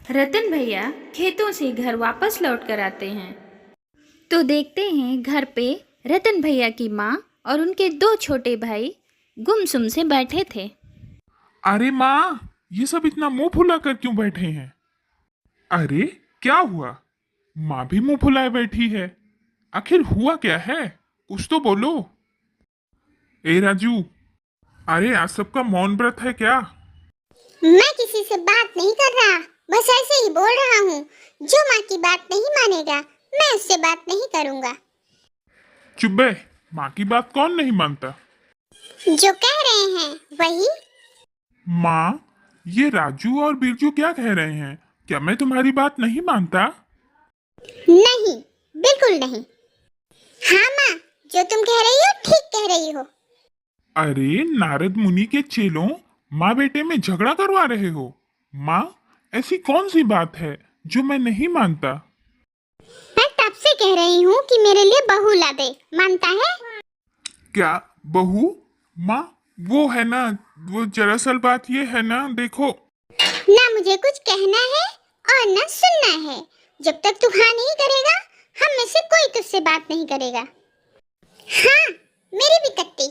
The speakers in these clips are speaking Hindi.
रतन भैया खेतों से घर वापस लौट कर आते हैं तो देखते हैं घर पे रतन भैया की माँ और उनके दो छोटे भाई गुमसुम से बैठे थे। अरे माँ, ये सब इतना मुंह फुला कर क्यों बैठे हैं? अरे क्या हुआ? माँ भी मुंह फुलाए बैठी है। आखिर हुआ क्या है? कुछ तो बोलो। ए राजू, अरे आज सबका मौन व्रत है क्या? मैं किसी से बात नहीं कर रहा, बस ऐसे ही बोल रहा हूँ। जो माँ की बात नहीं मानेगा, मैं उससे बात नहीं करूँगा। चुप बे, माँ की बात कौन नहीं मानता? जो कह रहे हैं वही। माँ, ये राजू और बिरजू क्या कह रहे हैं? क्या मैं तुम्हारी बात नहीं मानता? नहीं, बिल्कुल नहीं। हाँ माँ, जो तुम कह रही हो ठीक कह रही हो। अरे नारद मुनि के चेलों, माँ बेटे में झगड़ा करवा रहे हो? माँ, ऐसी कौन सी बात है जो मैं नहीं मानता? मैं तब से कह रही हूँ कि मेरे लिए बहू ला दे, मानता है? क्या बहू? माँ, वो है ना, वो दरअसल बात ये है ना, देखो। ना मुझे कुछ कहना है और ना सुनना है। जब तक तू हाँ नहीं करेगा, हम में से कोई तुझसे बात नहीं करेगा। हाँ, मेरी भी कट्टी।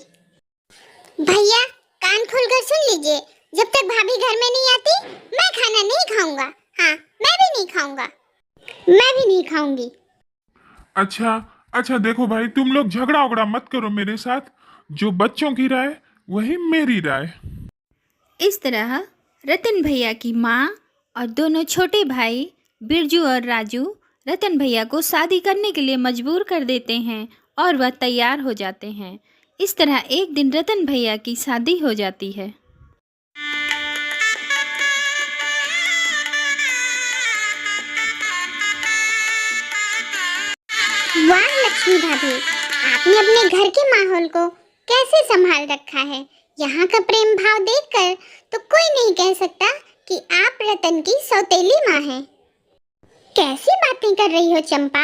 भैया, कान खोलकर सुन लीजिए। जब तक भाभी घर में नहीं आती, मैं खाना नहीं खाऊंगा। हाँ, मैं भी नहीं खाऊंगा। मैं भी नहीं खाऊंगी। अच्छा अच्छा, देखो भाई, तुम लोग झगड़ा उगड़ा मत करो मेरे साथ। जो बच्चों की राय वही मेरी राय। इस तरह रतन भैया की माँ और दोनों छोटे भाई बिरजू और राजू रतन भैया को शादी करने के लिए मजबूर कर देते हैं और वह तैयार हो जाते हैं। इस तरह एक दिन रतन भैया की शादी हो जाती है। वाह लक्ष्मी भाभी, आपने अपने घर के माहौल को कैसे संभाल रखा है। यहाँ का प्रेम भाव देखकर तो कोई नहीं कह सकता कि आप रतन की सौतेली माँ हैं। कैसी बातें कर रही हो चंपा?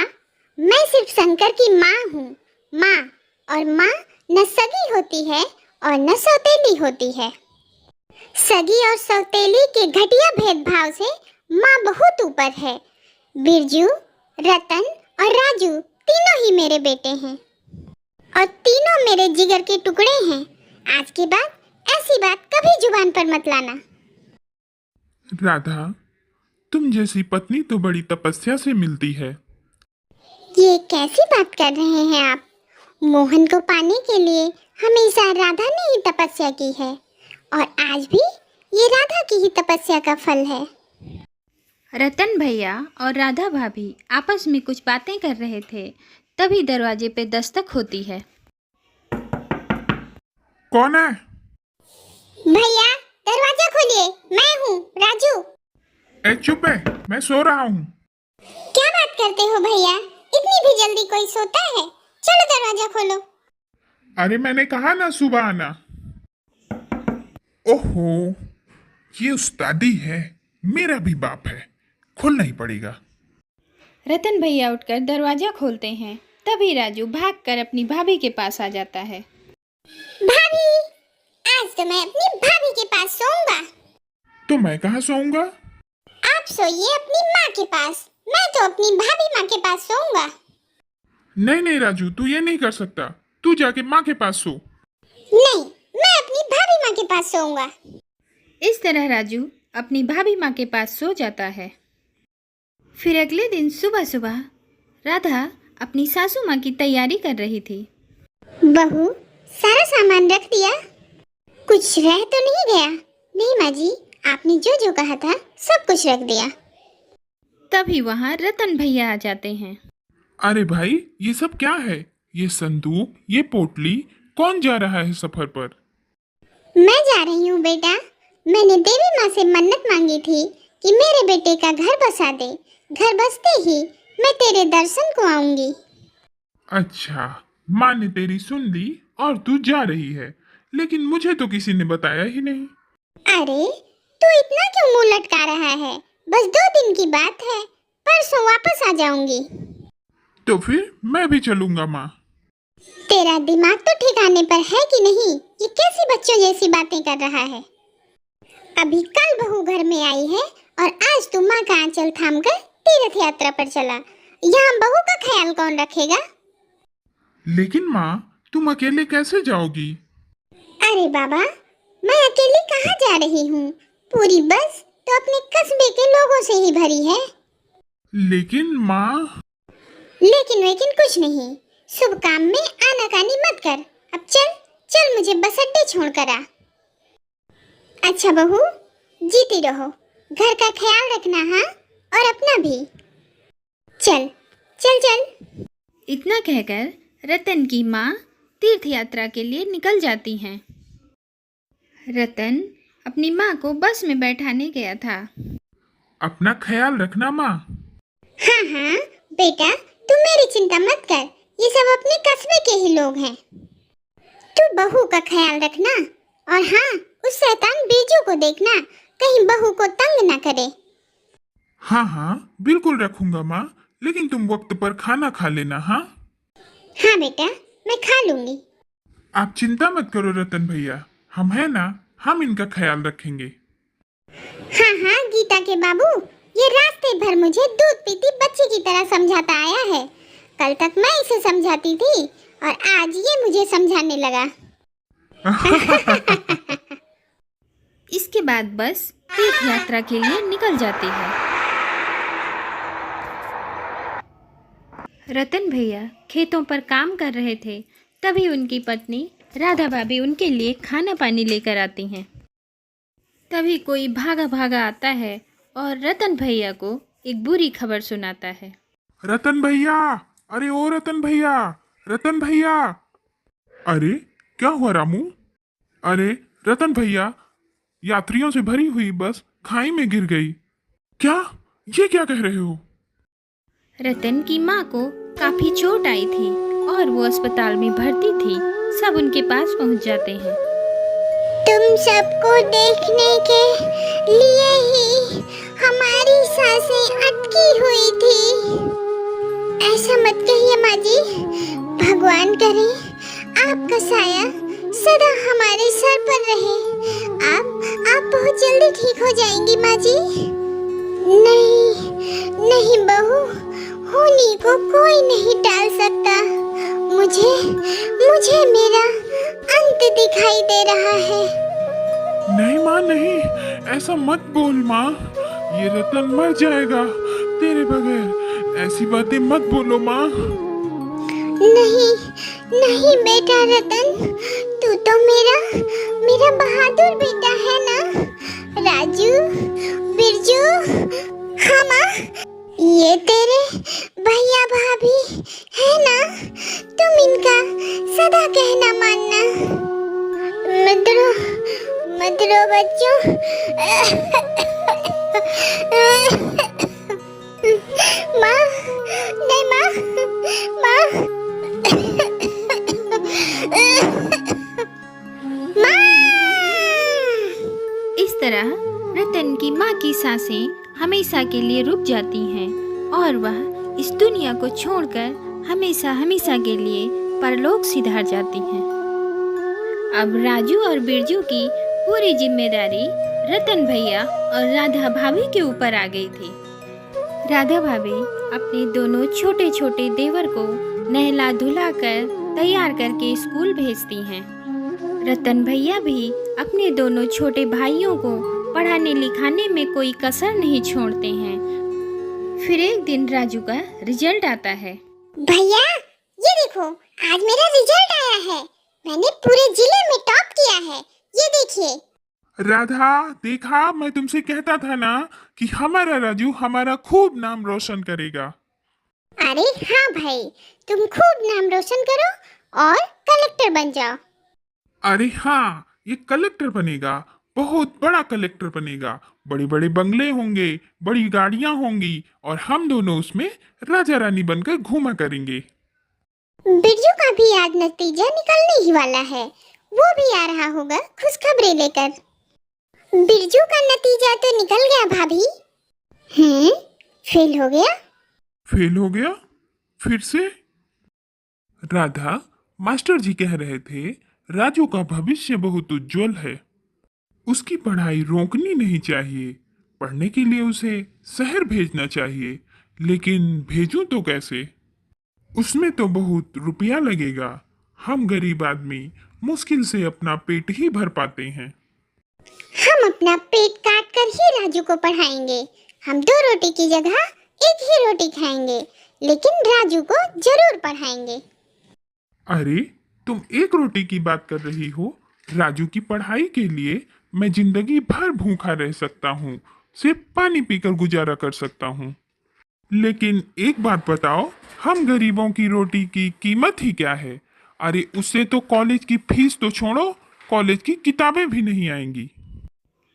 मैं सिर्फ शंकर की माँ हूँ। माँ और माँ न सगी होती है और न सौतेली होती है। सगी और सौतेली के घटिया भेदभाव से माँ बहुत ऊपर है। बिरजू, रतन और राजू तीनों ही मेरे बेटे हैं और तीनों मेरे जिगर के टुकड़े हैं। आज के बाद ऐसी बात कभी जुबान पर मत लाना। राधा, तुम जैसी पत्नी तो बड़ी तपस्या से मिलती है। ये कैसी बात कर रहे हैं आप? मोहन को पाने के लिए हमेशा राधा ने ही तपस्या की है और आज भी ये राधा की ही तपस्या का फल है। रतन भैया और राधा भाभी आपस में कुछ बातें कर रहे थे, तभी दरवाजे पे दस्तक होती है। कौन है? भैया, दरवाजा खोलिए, मैं हूँ राजू। ए चुप है, मैं सो रहा हूँ। क्या बात करते हो भैया? इतनी भी जल्दी कोई सोता है? चलो दरवाजा खोलो। अरे मैंने कहा ना सुबह आना। ओहो, ये उस्तादी है। मेरा भी बाप है, खोलना ही पड़ेगा। रतन भैया उठकर दरवाजा खोलते हैं, तभी राजू भागकर अपनी भाभी के पास आ जाता है। भाभी, आज तो मैं अपनी भाभी के पास सोऊंगा। तो मैं कहाँ सोऊंगा? आप सोइए अपनी माँ के पास, मैं तो अपनी भाभी माँ के पास सोऊंगा। नहीं नहीं राजू, तू ये नहीं कर सकता। तू जाके माँ के पास सो। नहीं, मैं अपनी भाभी माँ के पास सोऊंगा। इस तरह राजू अपनी भाभी माँ के पास सो जाता है। फिर अगले दिन सुबह सुबह राधा अपनी सासू माँ की तैयारी कर रही थी। बहू, सारा सामान रख दिया? कुछ रह तो नहीं गया? नहीं माँ जी, आपने जो जो कहा था सब कुछ रख दिया। तभी वहाँ रतन भैया आ जाते हैं। अरे भाई, ये सब क्या है? ये संदूक, ये पोटली, कौन जा रहा है सफर पर? मैं जा रही हूँ बेटा। मैंने देवी माँ से मन्नत मांगी थी कि मेरे बेटे का घर बसा दे। घर बसते ही मैं तेरे दर्शन को आऊंगी। अच्छा, माँ ने तेरी सुन ली और तू जा रही है, लेकिन मुझे तो किसी ने बताया ही नहीं। अरे, तू इतना क्यों मुंह लटका रहा है? बस 2 दिन की बात है, परसों वापस आ जाऊंगी। तो फिर मैं भी चलूंगा माँ। तेरा दिमाग तो ठिकाने पर है कि नहीं? ये कैसी बच्चों जैसी बातें कर रहा है? अभी कल बहू घर में आई है और आज तू माँ का आँच आंचल थामकर तीर्थ यात्रा पर चला। यहाँ बहू का ख्याल कौन रखेगा? लेकिन माँ, तुम अकेले कैसे जाओगी? अरे बाबा, मैं अकेली कहाँ जा रही हूँ? पूरी बस तो अपने कस्बे के लोगों से ही भरी है। लेकिन माँ। लेकिन वेकिन कुछ नहीं। शुभ काम में आनाकानी मत कर। अब चल चल, मुझे बस अड्डे छोड़कर आ। अच्छा बहू, जीती रहो। घर का ख्याल रखना, हाँ, और अपना भी। चल चल चल। इतना कहकर रतन की माँ तीर्थ यात्रा के लिए निकल जाती हैं। रतन अपनी माँ को बस में बैठाने गया था। अपना ख्याल रखना माँ। हाँ हाँ बेटा, तू मेरी चिंता मत कर। ये सब अपने कस्बे के ही लोग हैं। तू बहू का ख्याल रखना, और हाँ, उस शैतान बीजू को देखना, कहीं बहू को तंग ना करे। हाँ हाँ, बिल्कुल रखूंगा माँ, लेकिन तुम वक्त पर खाना खा लेना। हाँ हाँ बेटा, मैं खा लूंगी। आप चिंता मत करो रतन भैया, हम है ना, हम इनका ख्याल रखेंगे। हाँ हाँ गीता के बाबू, ये रास्ते भर मुझे दूध पीती बच्ची की तरह समझाता आया है। कल तक मैं इसे समझाती थी और आज ये मुझे समझाने लगा। इसके बाद बस तीर्थ यात्रा के लिए निकल जाती है। रतन भैया खेतों पर काम कर रहे थे, तभी उनकी पत्नी राधा भाभी उनके लिए खाना पानी लेकर आती हैं। तभी कोई भागा भागा आता है और रतन भैया को एक बुरी खबर सुनाता है। रतन भैया, अरे ओ रतन भैया, रतन भैया। अरे क्या हुआ रामू? अरे रतन भैया, यात्रियों से भरी हुई बस खाई में गिर गई। क्या? ये क्या कह रहे हो? रतन की माँ को काफी चोट आई थी और वो अस्पताल में भर्ती थी। सब उनके पास पहुंच जाते हैं। तुम सबको देखने के लिए ही हमारी सांसें अटकी हुई थी। ऐसा मत कहिए माँ जी। भगवान करे आपका साया सदा हमारे सर पर रहे। आप बहुत जल्दी ठीक हो जाएंगी माँ जी। नहीं नहीं बहू, होनी को कोई नहीं टाल सकता। मुझे मेरा अंत दिखाई दे रहा है। नहीं माँ नहीं, ऐसा मत बोल माँ, ये रतन मर जाएगा तेरे बगैर। ऐसी बातें मत बोलो माँ। नहीं नहीं बेटा रतन, तू तो मेरा बहादुर बेटा है ना। राजू, बिरजू, हाँ माँ, ये तेरे भैया भाभी है ना। तुम इनका सदा कहना मानना। मत रो बच्चों। माँ, नहीं माँ, माँ, इस तरह रतन की माँ की सांसें हमेशा के लिए रुक जाती हैं और वह इस दुनिया को छोड़कर हमेशा हमेशा के लिए परलोक सिधार जाती हैं। अब राजू और बिरजू की पूरी जिम्मेदारी रतन भैया और राधा भाभी के ऊपर आ गई थी। राधा भाभी अपने दोनों छोटे छोटे देवर को नहला धुला कर तैयार करके स्कूल भेजती हैं। रतन भैया भी अपने दोनों छोटे भाइयों को पढ़ाने लिखाने में कोई कसर नहीं छोड़ते हैं। फिर एक दिन राजू का रिजल्ट आता है। भैया ये देखो, आज मेरा रिजल्ट आया है। मैंने पूरे जिले में टॉप किया है। ये देखिए। राधा, देखा, मैं तुमसे कहता था ना कि हमारा राजू हमारा खूब नाम रोशन करेगा। अरे हाँ भाई, तुम खूब नाम रोशन करो और कलेक्टर बन जाओ। अरे हाँ, ये कलेक्टर बनेगा, बहुत बड़ा कलेक्टर बनेगा। बड़े बड़े बंगले होंगे, बड़ी गाड़ियां होंगी और हम दोनों उसमें राजा रानी बनकर घूमा करेंगे। बिरजू का भी आज नतीजा निकलने ही वाला है। वो भी आ रहा होगा खुशखबरी लेकर। बिरजू का नतीजा तो निकल गया भाभी। फेल हो गया। फेल हो गया? फिर से? राधा, मास्टर जी कह रहे थे राजू का भविष्य बहुत उज्जवल है, उसकी पढ़ाई रोकनी नहीं चाहिए। पढ़ने के लिए उसे शहर भेजना चाहिए, लेकिन भेजूं तो कैसे? उसमें तो बहुत रुपया लगेगा। हम गरीब आदमी मुश्किल से अपना पेट ही भर पाते हैं। हम अपना पेट काट कर ही राजू को पढ़ाएंगे। हम 2 रोटी की जगह 1 ही रोटी खाएंगे, लेकिन राजू को जरूर पढ़ाएंगे। अरे, तुम 1 रोटी की बात कर रही हो? राजू की पढ़ाई के लिए मैं जिंदगी भर भूखा रह सकता हूँ, सिर्फ पानी पीकर गुजारा कर सकता हूँ। लेकिन एक बात बताओ, हम गरीबों की रोटी की कीमत ही क्या है? अरे, उससे तो कॉलेज की फीस तो छोड़ो, कॉलेज की किताबें भी नहीं आएंगी।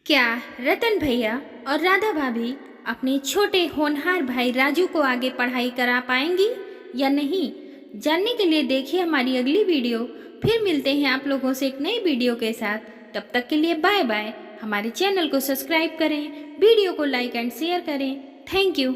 क्या रतन भैया और राधा भाभी अपने छोटे होनहार भाई राजू को आगे पढ़ाई करा पाएंगी या नहीं? जानने के लिए देखिए हमारी अगली वीडियो। फिर मिलते हैं आप लोगों से एक नई वीडियो के साथ। तब तक के लिए बाय बाय। हमारे चैनल को सब्सक्राइब करें, वीडियो को लाइक एंड शेयर करें। Thank you.